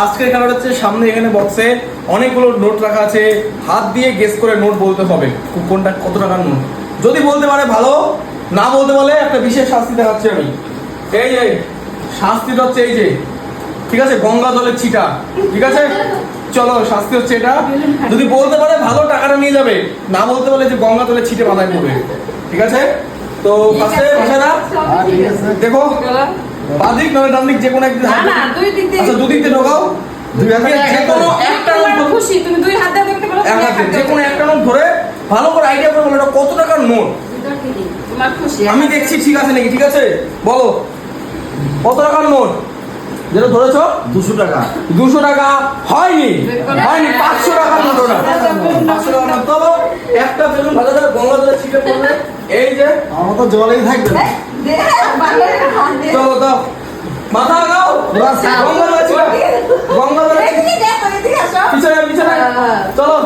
আজকের খেলাটা হচ্ছে সামনে এখানে বক্সে অনেকগুলো নোট রাখা আছে, হাত দিয়ে গেস করে নোট বলতে হবে কোনটা কত টাকার নোট। যদি বলতে পারে ভালো, না বলতে পারলে একটা বিশেষ শাস্তি দেখাচ্ছি আমি। এই যে শাস্তিটা হচ্ছে এই যে, ঠিক আছে, গঙ্গা জলের ছিটা, ঠিক আছে। চলো শাস্তি হচ্ছে এটা, যদি বলতে পারে ভালো টাকাটা নিয়ে যাবে, না বলতে পারলে যে গঙ্গা জলের ছিটে মাথায় পড়বে, ঠিক আছে। তো ফার্স্টে বসারা দেখো, বাদিক নয় ডান দিক যে কোনো একদিন, আচ্ছা দুদিক দিয়ে ঢোকাও, দুই হাতে যে কোনো একটা নোট, খুশি তুমি দুই হাত দিয়ে দেখতে পারো, এক হাতে যে কোনো একটা নোট ধরে ভালো করে আইডিয়া করে বলো এটা কত টাকার নোট। তোমার খুশি আমি দেখছি ঠিক আছে নাকি, ঠিক আছে বলো কত টাকার নোট যেটা ধরেছো। 200 টাকা। 200 টাকা হয়নি, হয়নি, 500 টাকার নোট ওটা, 500 টাকার নোট। তবে একটা বেলুন ভালো করে গঙ্গা জলে ছিটে পড়বে, এই যে আমার তো জলেই থাকবে। চলো দাও মাথা লাগাও, গঙ্গা জলে ছিটে, গঙ্গা জলে পিছনে পিছনে চলো।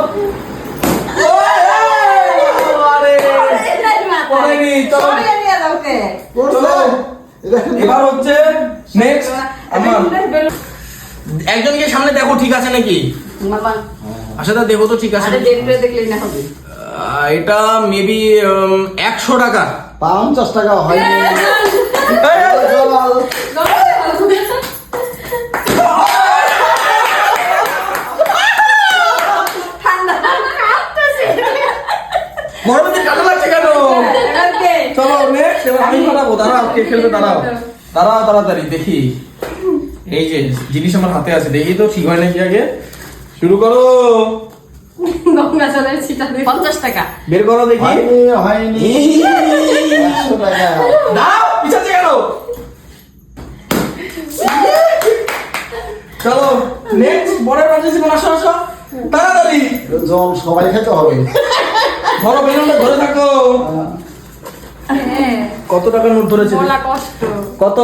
এবার হচ্ছে নেক্সট আমার একজনকে সামনে দেখো ঠিক আছে নাকি, আচ্ছা দেখো তো ঠিক আছে। এটা মেবি 100 টাকা। 50 টাকা হয়নি। গরমে ঠান্ডা লাগছে কেন? চলো নেক্সট, এবার আমি পাঠাবো, দাঁড়াও কে খেলবে, দাঁড়াও দাঁড়াও তাড়াতাড়ি দেখি। এই যে জিনিস আমার হাতে আছে, দেখি তো ঠিক হয় নাকি, আগে শুরু করো। গঙ্গা জলের ছিটা 50 টাকা বের করো দেখি। হয়নি 100 টাকা। দাও পিছাচ্ছে কেন? চলো নেক্সট, বড়ের পাশে কোন আসো আসো তাড়াতাড়ি। জল সবাই খেতে হবে। ধরো বেলুনটা ধরে থাকো। কত টাকার নোট ধরেছে? বলা কষ্ট। কত?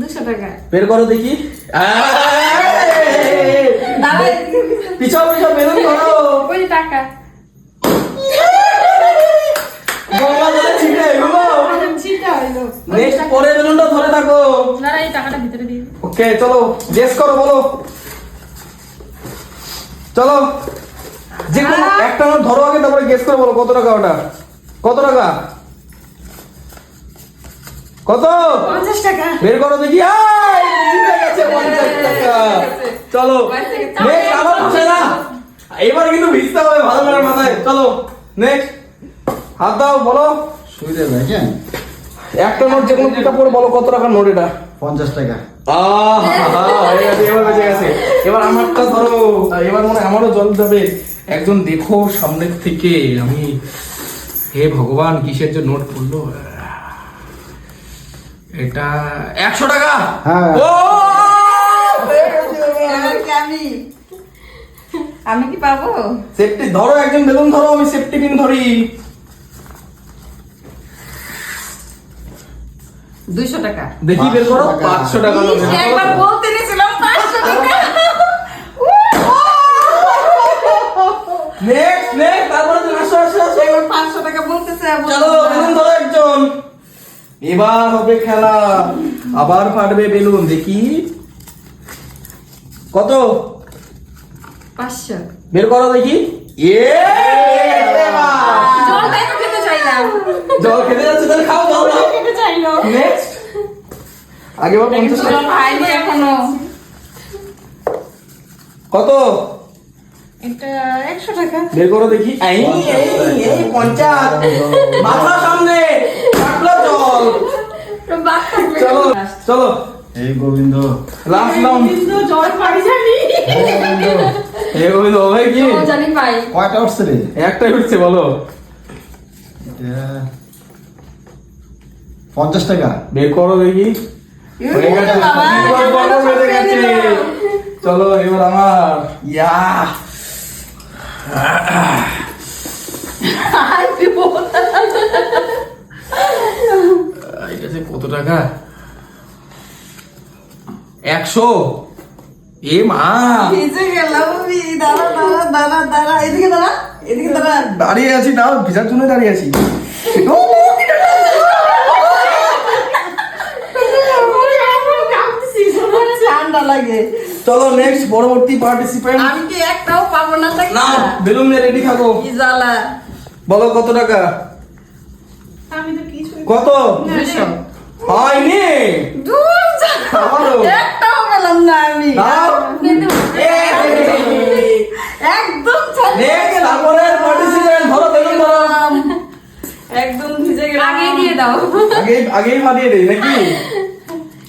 200 টাকা। বের করো দেখি। পিছাও পিছাও, বেলুন ধরো। ওই টাকা গঙ্গা জলে ছিটে এগুলো। ছিটা হইলো। নেক্সট পরে বেলুনটা ধরে থাকো। না এই টাকাটা ভিতরে দিই। ওকে চলো গেস করো, বলো চলো। যে কোনো একটা নোট ধরো আগে, তারপরে গেস করে বলো কত টাকা ওটা, কত টাকা, কত? 50 টাকা। বের করো দেখি। জিতে গেছে 50 টাকা। চলো নেক্সট, আবার বসে না, এবার কিন্তু ভিজতে হবে ভালো করে মাথায়। চলো নেক্সট, হাত দাও, বলো। শুই দেবে কেন? একটা নোট যে কোনো দুটা পড়ে বলো কত টাকার নোট এটা। 50 টাকা। হয়ে গেছে, এবার বেঁচে গেছে। এবার আমারটা ধরো, এবার মনে হয় আমারও জল যাবে। একজন দেখো সামনের থেকে, আমি হে ভগবান কিসের যে নোট পড়লো। এটা 100 টাকা। হ্যাঁ। ও আমি কি পাবো? সেফটি ধরো, একজন বেলুন ধরো, আমি সেফটি পিন ধরি। 200 টাকা। দেখি বের করো। 500 টাকা নোট। একবার বলতে নিছিলাম 500 টাকা। নেক্সট নেক্সট, তারপরে তুমি আসো আসো আসো। একবার 500 টাকা বলতেছে। চলো বেলুন ধরো একজন। এবার হবে খেলা, আবার ফাটবে বেলুন, দেখি কত। 500। বের করো দেখি। জল তাই তো খেতে চাইলাম। জল খেতে যাচ্ছে, তাহলে খাও, দাও দাও। খেতে চাইলো। নেক্সট, আগেবার 50 টাকা। খাইনি এখনো। কত? এটা 100 টাকা। বের করো দেখি। এই 50, মাথা সামনে কাটলো জল। বাক থাকবে। চলো চলো এই গোবিন্দ। লাস্ট নাম। কিন্তু জল পাই জানি। এই গোবিন্দ ভাই কি জল জানি পাই। কয়টা উঠছে রে? একটাই উঠছে, বলো। এটা 50 টাকা। বের করো দেখি। হয়ে গেছে, বাবা, বড় বেড়ে গেছে। চলো এবার আমার ইয়া। এটা যে কত টাকা? 100। এ মা, ভিজে গেলাম আমি। দাঁড়া দাঁড়া দাঁড়া দাঁড়া, এদিকে দাঁড়া, এদিকে দাঁড়া। দাঁড়িয়ে আছি, তাও ভিজার জন্য দাঁড়িয়ে আছি। ও, কি টাকা? লাগে। চলো নেক্সট পরবর্তী পার্টিসিপেন্ট। আমি কি একটাও পাবো না নাকি? না বেলুন নিয়ে রেডি থাকো। কি জ্বালা। বলো কত টাকা? আমি তো কিছুই কত? 200 হয়নি। দূর যা। আমারও। একটাও পেলাম না আমি। দাও। একদম ছাড়। নেক্সট তারপরের পার্টিসিপেন্ট ধরো বেলুন ধরো। একদম ভিজে গেলাম। আগে দিয়ে দাও আগেই ফাটিয়ে দেই নাকি?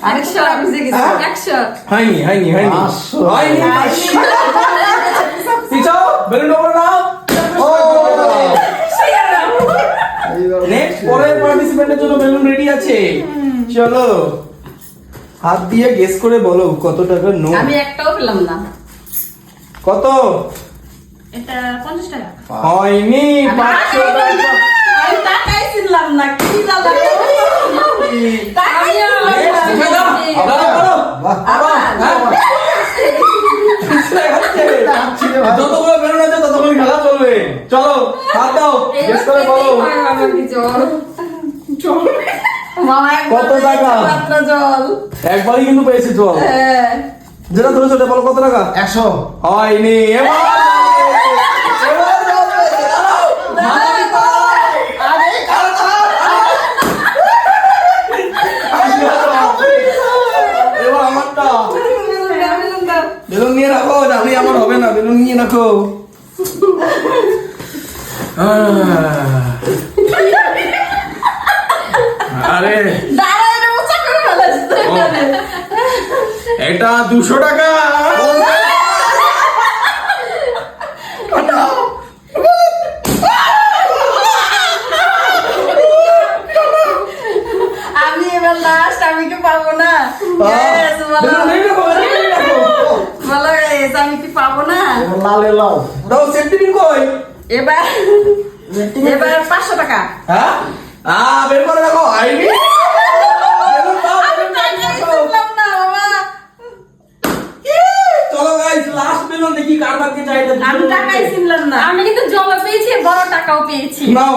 100 ভিজে গেছি। হ্যাঁ? 100 হয়নি 500 হয়নি। পিছাও বেলুন ওপরে নাও। ও এইবার নেক্সট পরের পার্টিসিপেন্টের জন্য বেলুন রেডি আছে। চলো হাত দিয়ে গেস করে বলো কত টাকার নোট। আমি একটাও পেলাম না। কত? এটা 50 টাকা হয়নি। 500 টাকা। আমি টাকাই ছিলাম না। কি জ্বালা। টাকাই ছিলাম না। Next, উঠে দাও। আবার করো। বাহ। আবার, হ্যাঁ? যতগুলো বেলুন আছে ততক্ষণ খেলা চলবে। চলো হাত দাও গেস করে বলো মামা কত টাকা? মাত্র জল। একবারই কিন্তু পেয়েছি জল। হ্যাঁ। যেটা ধরেছো ওটা বলো কত টাকা? 100 হয়নি। এবার এবার যাবে। দাঁড়াও। মাথায় পায়। আগে কারো এবার আমারটা। বেলুন নিয়ে রাখো, জানি আমার হবে না, বেলুন নিয়ে রাখো। আরে দাঁড়া, এটা মোচা করে ফেলেছে তো এখানে। এটা 200 টাকা। আমি এবার লাস্ট, আমি কি পাবো না? Yes, বলো। বেলুন নিয়ে রাখো, বেলুন নিয়ে রাখো। বলো guys, আমি কি পাবো না? এবার লালে লাও দাও সেফটি পিন কই? এবার এবার 500 টাকা। হ্যাঁ বের করে রাখো। আইনি বেলুন দাও, আমি বেলুন টাকাই রাখো। ছিলাম না বাবা। চলো গাইস লাস্ট বেলুন দেখি কার ভাগ্যে যায় এটা। আমি টাকাই ছিলাম না। আমি কিন্তু জল পেয়েছি বড় টাকাও পেয়েছি নাও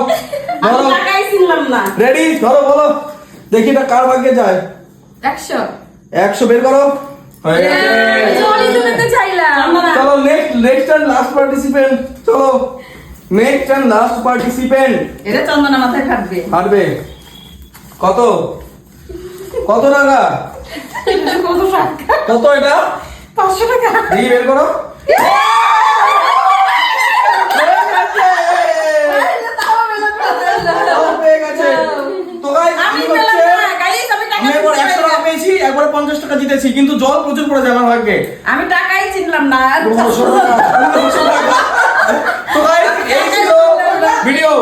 আমি ধরো। টাকাই ছিলাম না। রেডি ধরো বলো দেখি এটা কার ভাগ্যে যায়। 100 100 বের করো। হয়ে গেছে। জলই তো পেতে চাইলাম চলো নেক্সট এন্ড লাস্ট পার্টিসিপেন্ট। চলো নেক্সট এন্ড লাস্ট পার্টিসিপেন্ট। এটা চন্দনা মাথায় ফাটবে। হাঁটবে কত? কত টাকা? কত টাকা? কত এটা? 500 টাকা। দেখি বের করো। হয়ে গেছে। তাও বেলুন ফেলে। তাও পেয়ে গেছে। তো guys, আমি কি পেলাম হচ্ছে? না গাইস, আমি টাকা আমি একবার 100 টাকা ছিলাম। পেয়েছি, একবার 50 টাকা জিতেছি, কিন্তু জল প্রচুর পড়েছে আমার ভাগ্যে। আমি টাকাই ছিলাম না। 200 টাকা। 200 টাকা। তো guys, এই ছিল ভিডিও।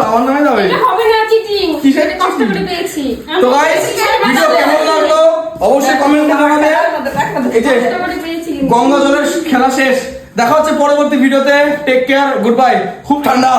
আমার নামে যাবে। এটা হবে না চিটিং কিসের এটা কষ্ট cheating? করে পেয়েছি তো গাইস ভিডিও কেমন লাগলো অবশ্যই কমেন্টে জানাবে। এই যে কষ্ট করে পেয়েছি কিন্তু। গঙ্গা জলের খেলা শেষ। দেখা হচ্ছে পরবর্তী ভিডিওতে। Take care, good bye. খুব ঠান্ডা।